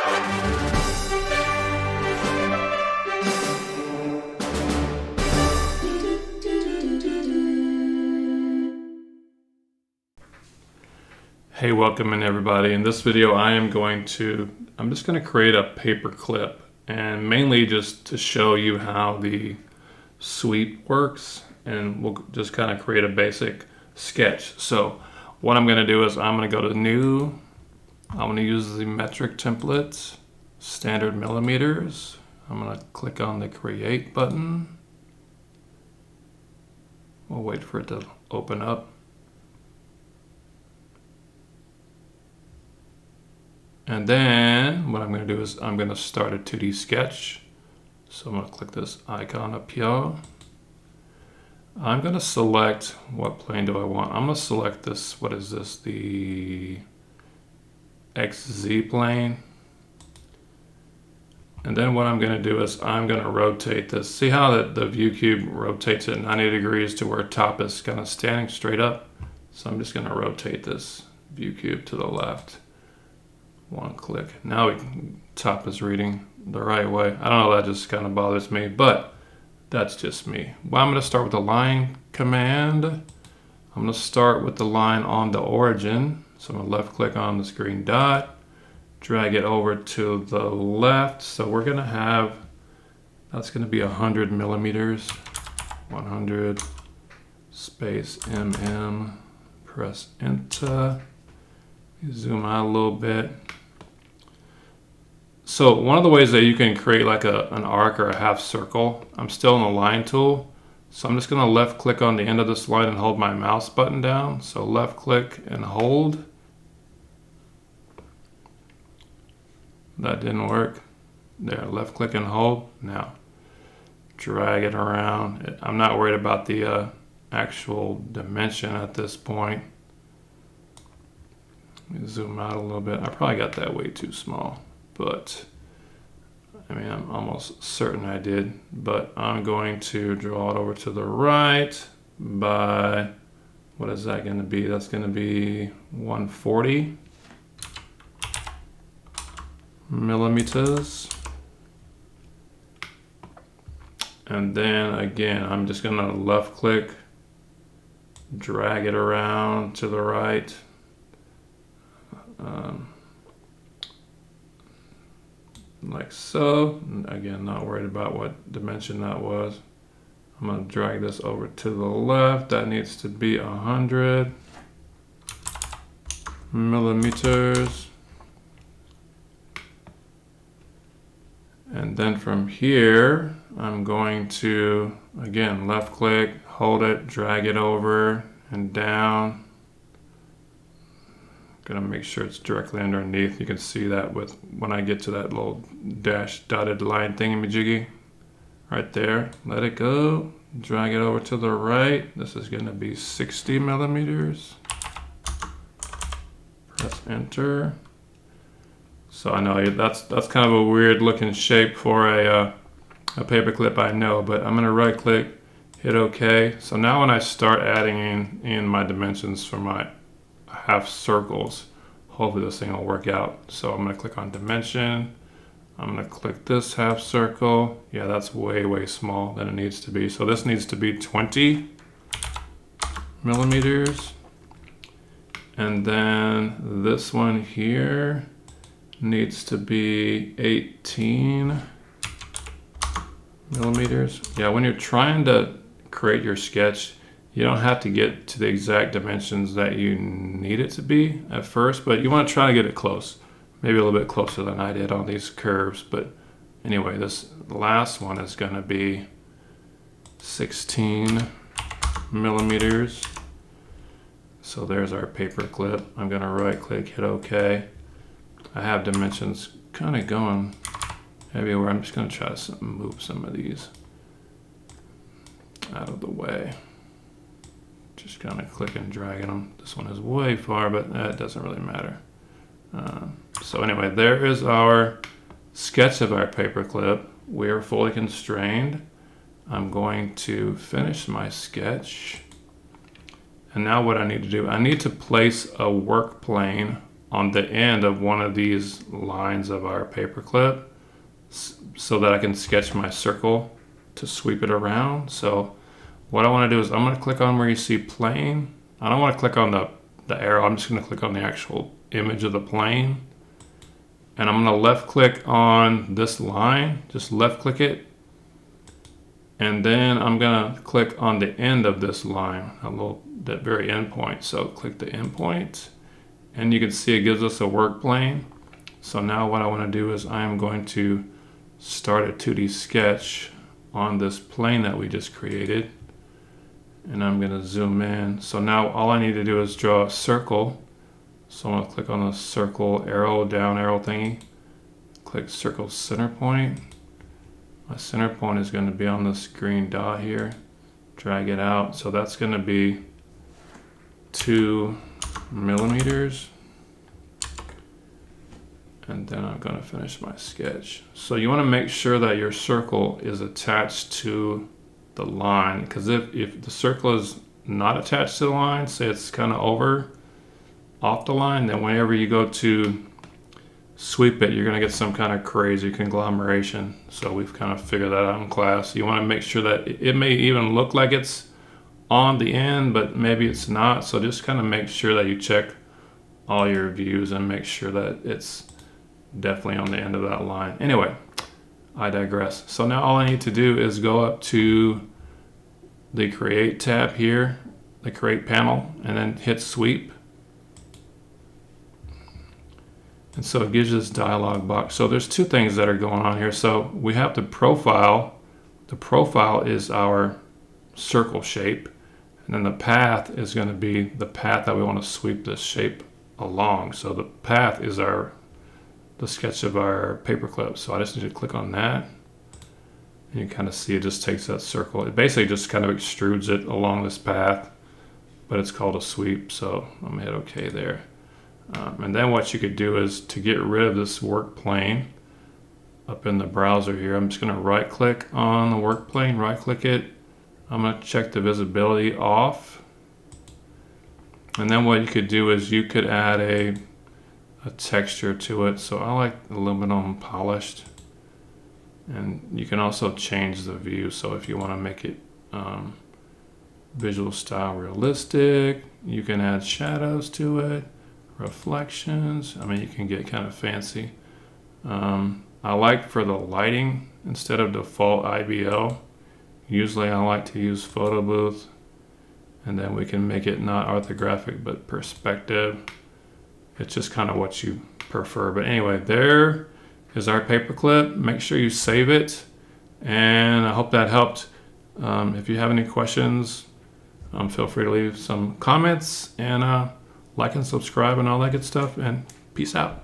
Hey, welcome in everybody. In this video I'm just going to create a paperclip, and mainly just to show you how the sweep works, and we'll just kind of create a basic sketch. So what I'm going to do is I'm going to go to new, I'm going to use the metric templates, standard millimeters. I'm going to click on the create button. We'll wait for it to open up. And then what I'm going to do is I'm going to start a 2D sketch. So I'm going to click this icon up here. I'm going to select, what plane do I want? I'm going to select this, what is this? The XZ plane. And then what I'm going to do is I'm going to rotate this. See how the view cube rotates at 90 degrees to where top is kind of standing straight up? So I'm just going to rotate this view cube to the left. One click. Now top is reading the right way. I don't know, that just kind of bothers me, but that's just me. Well, I'm going to start with the line command. I'm going to start with the line on the origin. So I'm going to left click on this green dot, drag it over to the left. So we're going to have, that's going to be 100 millimeters, 100 space mm, press enter. Zoom out a little bit. So one of the ways that you can create like an arc or a half circle, I'm still in the line tool. So I'm just going to left click on the end of this line and hold my mouse button down. So left click and hold. That didn't work. There, left click and hold. Now drag it around. I'm not worried about the actual dimension at this point. Let me zoom out a little bit. I probably got that way too small, but I mean, I'm almost certain I did. But I'm going to draw it over to the right by, what is that going to be? That's going to be 140 millimeters. And then again, I'm just going to left click, drag it around to the right. Like so. Again, not worried about what dimension that was. I'm going to drag this over to the left. That needs to be 100 millimeters. And then from here, I'm going to, again, left click, hold it, drag it over and down. Gonna make sure it's directly underneath. You can see that with when I get to that little dash dotted line thingamajiggy right there. Let it go. Drag it over to the right. This is gonna be 60 millimeters. Press enter. So I know that's kind of a weird looking shape for a paperclip, I know, but I'm gonna right click, hit OK. So now when I start adding in my dimensions for my half circles, hopefully this thing will work out. So I'm going to click on dimension. I'm going to click this half circle. Yeah, that's way small than it needs to be. So this needs to be 20 millimeters. And then this one here needs to be 18 millimeters. Yeah, when you're trying to create your sketch, you don't have to get to the exact dimensions that you need it to be at first, but you want to try to get it close. Maybe a little bit closer than I did on these curves. But anyway, this last one is going to be 16 millimeters. So there's our paperclip. I'm going to right click, hit OK. I have dimensions kind of going everywhere. I'm just going to try to move some of these out of the way. Just kind of clicking and dragging them. This one is way far, but that doesn't really matter. So anyway, there is our sketch of our paperclip. We are fully constrained. I'm going to finish my sketch. And now what I need to do, I need to place a work plane on the end of one of these lines of our paperclip so that I can sketch my circle to sweep it around. So what I want to do is I'm going to click on where you see plane. I don't want to click on the arrow. I'm just going to click on the actual image of the plane. And I'm going to left click on this line. Just left click it. And then I'm going to click on the end of this line, that very end point. So click the end point. And you can see it gives us a work plane. So now what I want to do is I am going to start a 2D sketch on this plane that we just created. And I'm going to zoom in. So now all I need to do is draw a circle. So I'm going to click on the circle arrow, down arrow thingy. Click circle center point. My center point is going to be on this green dot here. Drag it out. So that's going to be 2 millimeters. And then I'm going to finish my sketch. So you want to make sure that your circle is attached to the line, because if the circle is not attached to the line, say it's kind of off the line, then whenever you go to sweep it, you're going to get some kind of crazy conglomeration. So we've kind of figured that out in class. You want to make sure that it may even look like it's on the end, but maybe it's not. So just kind of make sure that you check all your views and make sure that it's definitely on the end of that line. Anyway, I digress. So now all I need to do is go up to the Create tab here, the Create panel, and then hit Sweep. And so it gives you this dialog box. So there's two things that are going on here. So we have the profile. The profile is our circle shape. And then the path is going to be the path that we want to sweep this shape along. So the path is the sketch of our paperclip. So I just need to click on that. And you kind of see it just takes that circle. It basically just kind of extrudes it along this path, but it's called a sweep. So I'm gonna hit OK there. And then what you could do is to get rid of this work plane up in the browser here, I'm just going to right click on the work plane, right click it. I'm going to check the visibility off. And then what you could do is you could add a texture to it. So I like a little bit on polished. And you can also change the view. So if you want to make it visual style realistic, you can add shadows to it. Reflections. I mean, you can get kind of fancy. I like for the lighting, instead of default IBL, usually I like to use photo booth, and then we can make it not orthographic but perspective. It's just kind of what you prefer. But anyway, there is our paperclip. Make sure you save it, and I hope that helped. If you have any questions, feel free to leave some comments, and like and subscribe and all that good stuff, and peace out.